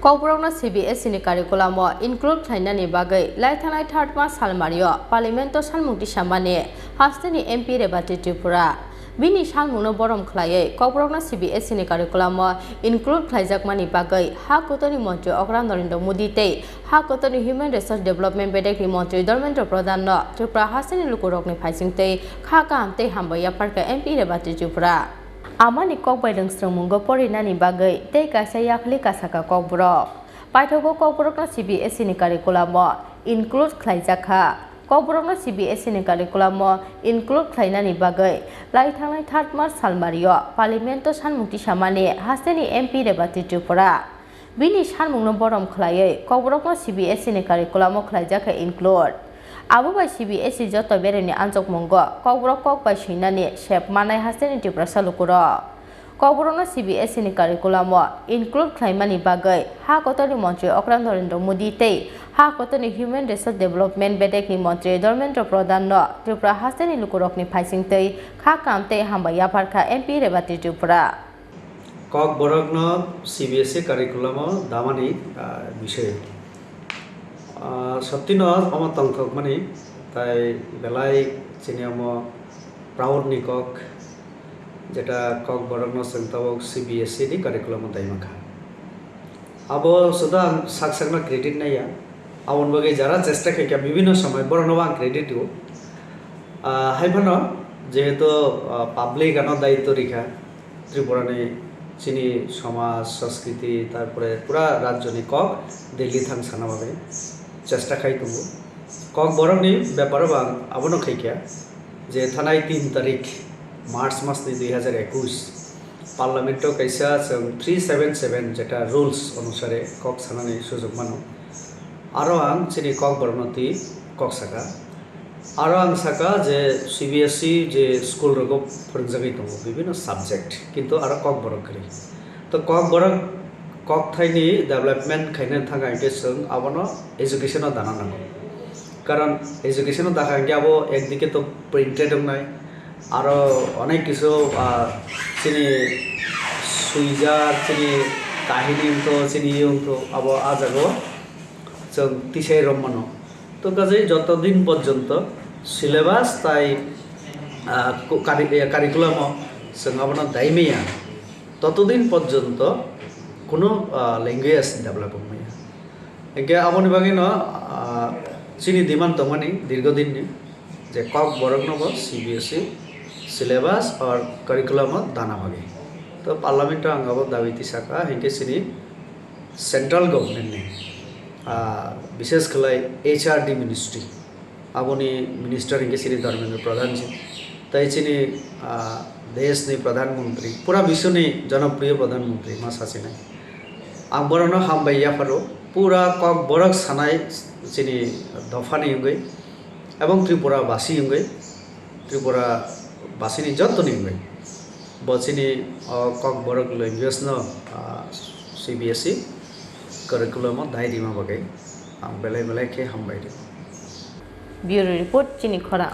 Kokborok CBSE ni curriculum include Chini bagai Laitanai third mass Salmario Parliamento Salmukti Shamane Hasteni MP Rebati Tripura. Bini Shalmuno Borom Claye, Kokborok CBSE ni curriculum include Khalaijakmani bagai Hakotoni Mantri Okra Dharmendra Mudite Hakotoni Human Resource Development Bedek ni Mantri Dharmendra Pradhanno Tripura Hasteni Lukurok ni Phaisingte Khakamte Hambaya Parka MP Rebati Tripura. Amani Kokborok Strongmungo Porinani bagai te kasaya khli kasaka Kokborok. Paithogo Kokborok CBSE ni curriculum include Khalaijakha. Kokborok CBSE ni curriculum include Khlainani bagai Laithanai third mass Salmario Parliamento Salmukti Shamane Hasteni MP Rebati Tripura. Bini Salmungno Borom Khlaye Kokborok CBSE ni curriculum Khalaijakha include Abu by CBSE joto bereni anjok mongo Kokborok kok by shinani shep manai Hasteni Tripura salukuro. Kokborok CBSE ni curriculum include Khlaimani bagai Hakotoni Mantri Okra Dharmendra Mudite Hakotoni Human Resource Development Bedek ni Mantri Dharmendra Pradhanno Tripura Hasteni Lukurok ni Phaisingte Khakamte Hambaya Parka MP Rebati Tripura. Kokborok CBSE curriculum damani বিষয় সত্যি আমার তংকক মানে তাই বেলাই চিনি আমার proud নিকক যেটা Kokborok সংতাবক CBSE ni curriculum তাই মাখা আবো সুদা সাকসাকনা ক্রেডিট নাইয়া আবন বগে যারা চেষ্টা খাইকা বিভিন্ন সময় বড় নবা ক্রেডিট দিও হাইফানো যেহেতু পাবলিক আনো দায়িত্ব রেখা ত্রিপুরানি চিনি সমাজ সংস্কৃতি তারপরে পুরা রাজ্যনি কক দিল্লি থাং সানাভাবে চেষ্টা খাই তুমু Kokborok ni ব্যাপার বাং আবনো খাইকা যে থানাই 3 তারিখ মার্চ মাস 2021 পার্লামেন্টো কাইসা 377 যেটা রুলস অনুসারে কক সানানি সুযোগ মানো আরো আং চিনি Kokborok নতি কক সাকা আরো আং সাকা যে CBSE যে স্কুল রকম ফরজাগি দङ বিভিন্ন সাবজেক্ট কিন্তু আরো Kokborok করি তো Kokborok কক থাইনি ডেভেলপমেন্ট খাইনে থাকাকে जों আবনো এডুকেশন দানা নাগো কারণ এডুকেশন দাখাকে আবো একদিকে তো প্রিন্টেড নাই আরো অনেক কিছু চিনি সুইজার চিনি কাহিনী তো চিনি তো আবো আজাগো जों তিসাই রমানো তো কাজেই যতদিন পর্যন্ত সিলেবাস তাই কারিকুলাম जों আবনো দাইমিয়া ততদিন পর্যন্ত কোনো ল্যাঙ্গুয়েজ ডেভেলপ হইয়া একে আপনি বাকি ন চিনি ডিমান্ড দমানি দীর্ঘদিন যে Kokborok নব CBSE সিলেবাস আর কারিকুলাম দানা ভাগে তো পার্লামেন্ট আঙ্গাব দাবিতি শাখা হেঁকে চিনি সেন্ট্রাল গভর্নমেন্ট নে বিশেষ খেলাই HRD মিনিস্ট্রি আপনি মিনিস্টার হেঁকে চিনি ধর্মেন্দ্র প্রধান তাই চিনি দেশ নি প্রধানমন্ত্রী পুরা বিশ্ব নি জনপ্রিয় প্রধানমন্ত্রী মা হাসিনা आंबरनो हामबाया फारो पूरा Kokborok सानाय चिनी दफानि युगै एवं त्रिपुरा बासी युगै त्रिपुरा बासीनि जत्तनि युगै बचिनि Kokborok लैंग्वेज न CBSE curriculum दायरिमा बगै आं बेलाय बेलाय के हामबाय दे ब्यूरो रिपोर्ट चिनी खरां।